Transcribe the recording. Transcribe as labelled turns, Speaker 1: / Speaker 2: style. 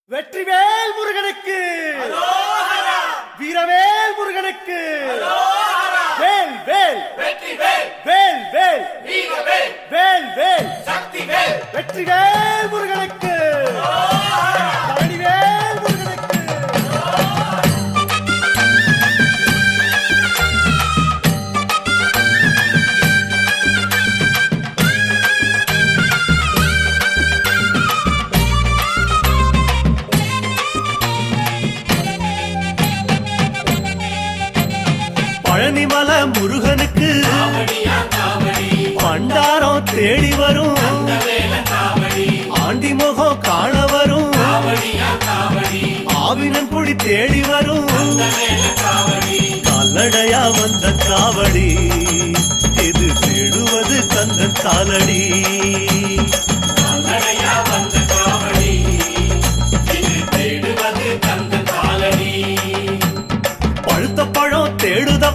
Speaker 1: வெற்றிவேல் முருகனுக்கு வீரவேல் முருகனுக்கு வேல் வேல்
Speaker 2: வெற்றிவேல்
Speaker 1: வேல் வேல்
Speaker 2: வீரவேல்
Speaker 1: வேல் வேல்
Speaker 2: சக்திவேல்
Speaker 1: வெற்றிவேல் முருகனுக்கு பழனிவேல் முருகனுக்கு பழனிமல முருகனுக்கு
Speaker 2: காவடியா காவடி
Speaker 1: பண்டாரம் தேடி வரும்
Speaker 2: வேல காவடி
Speaker 1: ஆண்டி முகம் காண வரும்
Speaker 2: காவடியா காவடி
Speaker 1: ஆவினன் குடி தேடி வரும்
Speaker 2: வேல காவடி
Speaker 1: கால்நடையா வந்த காவடி இது தேடுவது கந்தன் காலடி
Speaker 2: கால்நடையா வந்த காவடி இது தேடுவது கந்த காலடி
Speaker 1: பழுத்த பழம் தேடுத